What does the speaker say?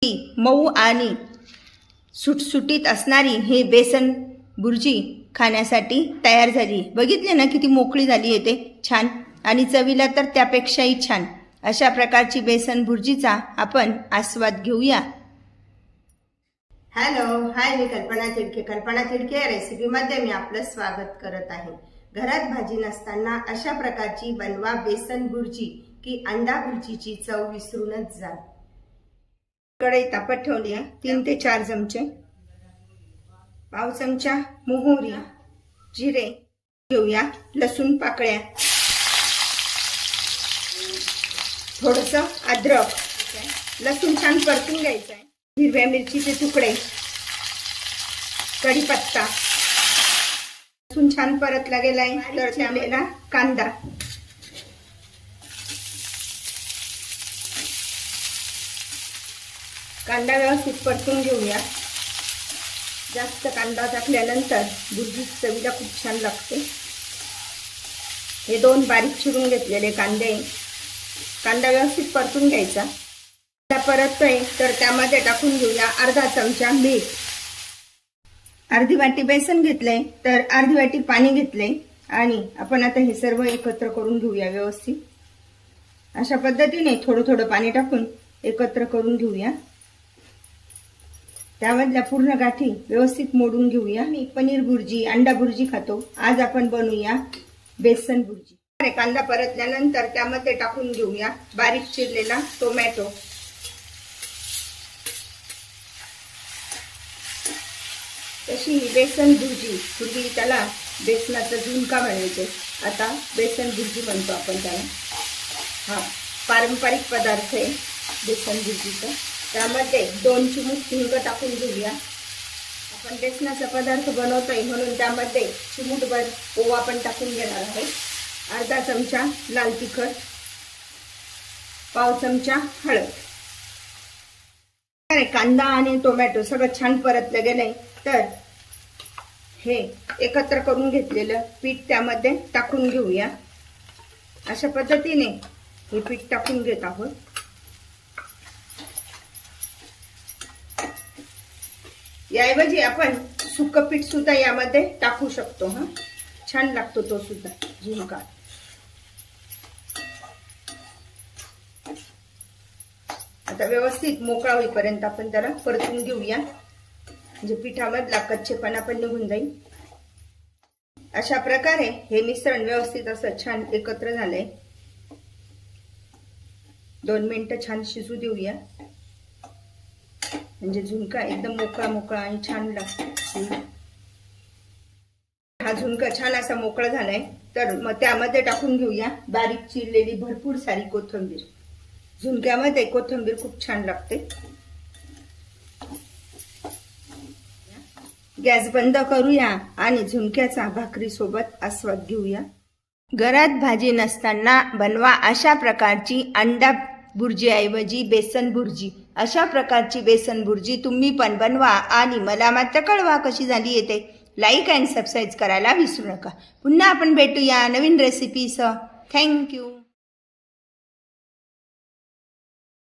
मऊ आणि सुटसुटीत असणारी हे बेसन बुर्जी खाण्यासाठी तयार झाली। बघितले ना किती मोकळी झाली आहे ते, छान आणि चवीला तर त्यापेक्षाही छान। अशा प्रकारची बेसन बुर्जीचा आपण आस्वाद घेऊया। हॅलो हाय, मी कल्पना तिडके। कल्पना तिडके या रेसिपीमध्ये मी आपलं स्वागत करत आहे। घरात भाजी नसताना अशा प्रकारची बनवा बेसन बुर्जी की अंडा बुर्जीची चव विसरूनच जा। कढई तापत ठेवली आहे, 3 ते 4 चमचे, पाव चमचा मोहरी, जिरे घेऊया, लसूण पाकळ्या, थोडंसं अद्रक, लसूण छान परतून घ्यायचं आहे, हिरव्या मिरचीचे तुकडे, कढीपत्ता, लसूण छान परतला गेलाय तर त्याला कांदा, कांदा व्यवस्थित परतून घेऊया। जास्त कांदा टाकल्यानंतर बुर्जी चवीला खूप छान लागते। हे 2 बारीक चिरून घेतलेले कांदे, कांदा व्यवस्थित परतून घ्यायचा। परततोय तर त्यामध्ये टाकून घेऊया अर्धा चमचा मीठ, अर्धी वाटी बेसन घेतले तर अर्धी वाटी पाणी घेतले आणि आपण आता हे सर्व एकत्र करून घेऊया व्यवस्थित। अशा पद्धतीने थोडं थोडं पाणी टाकून एकत्र करून घेऊया। त्यामधल्या पूर्ण गाठी व्यवस्थित मोडून घेऊया। मी पनीर बुर्जी, अंडा बुर्जी खातो, आज आपण बनवूया बेसन बुर्जी। कांदा परतल्यानंतर त्यामध्ये टाकून घेऊया बारीक चिरलेला टोमॅटो, तशी बेसन बुर्जी, पूर्वी त्याला बेसनाचा झुणका म्हणायचे, आता बेसन बुर्जी म्हणतो आपण त्याला। हा पारंपरिक पदार्थ आहे बेसन बुर्जीचा। त्यामध्ये 2 चिमूट हिंग टाकून घेऊया। आपण बेसनाचा पदार्थ बनवतोय म्हणून त्यामध्ये चिमूटभर ओवा पण टाकून घेणार आहे। अर्धा चमचा लाल तिखट, पाव चमचा हळद। कांदा आणि टोमॅटो सगळं छान परतलं गेलंय तर हे एकत्र करून घेतलेलं पीठ त्यामध्ये टाकून घेऊया। अशा पद्धतीने हे पीठ टाकून घेत आहोत। याऐवजी आपण सुकं पीठ सुद्धा यामध्ये टाकू शकतो, हा छान लागतो तो सुद्धा झुणका। आता व्यवस्थित मोकळा होईपर्यंत आपण त्याला परतून घेऊया, म्हणजे पिठामधला कच्चेपणा पण निघून जाईल। अशा प्रकारे हे मिश्रण व्यवस्थित असं छान एकत्र झालंय। 2 मिनिटं छान शिजू देऊया, म्हणजे झुणका एकदम मोकळा मोकळा आणि छान लागतो। हा झुणका छान असा मोकळा झालाय तर मग त्यामध्ये टाकून घेऊया बारीक चिरलेली भरपूर सारी कोथिंबीर। झुणक्यामध्ये कोथिंबीर खूप छान लागते। गॅस बंद करूया आणि झुणक्याचा भाकरी सोबत आस्वाद घेऊया। घरात भाजी नसताना बनवा अशा प्रकारची अंडा बुर्जी ऐवजी बेसन बुर्जी। अशा प्रकारची बेसन बुर्जी तुम्ही पण बनवा आणि मला मात्र कळवा कशी झाली येते। लाईक अँड सबस्क्राईब करायला विसरू नका। पुन्हा आपण भेटूया नवीन रेसिपीसह। थँक्यू।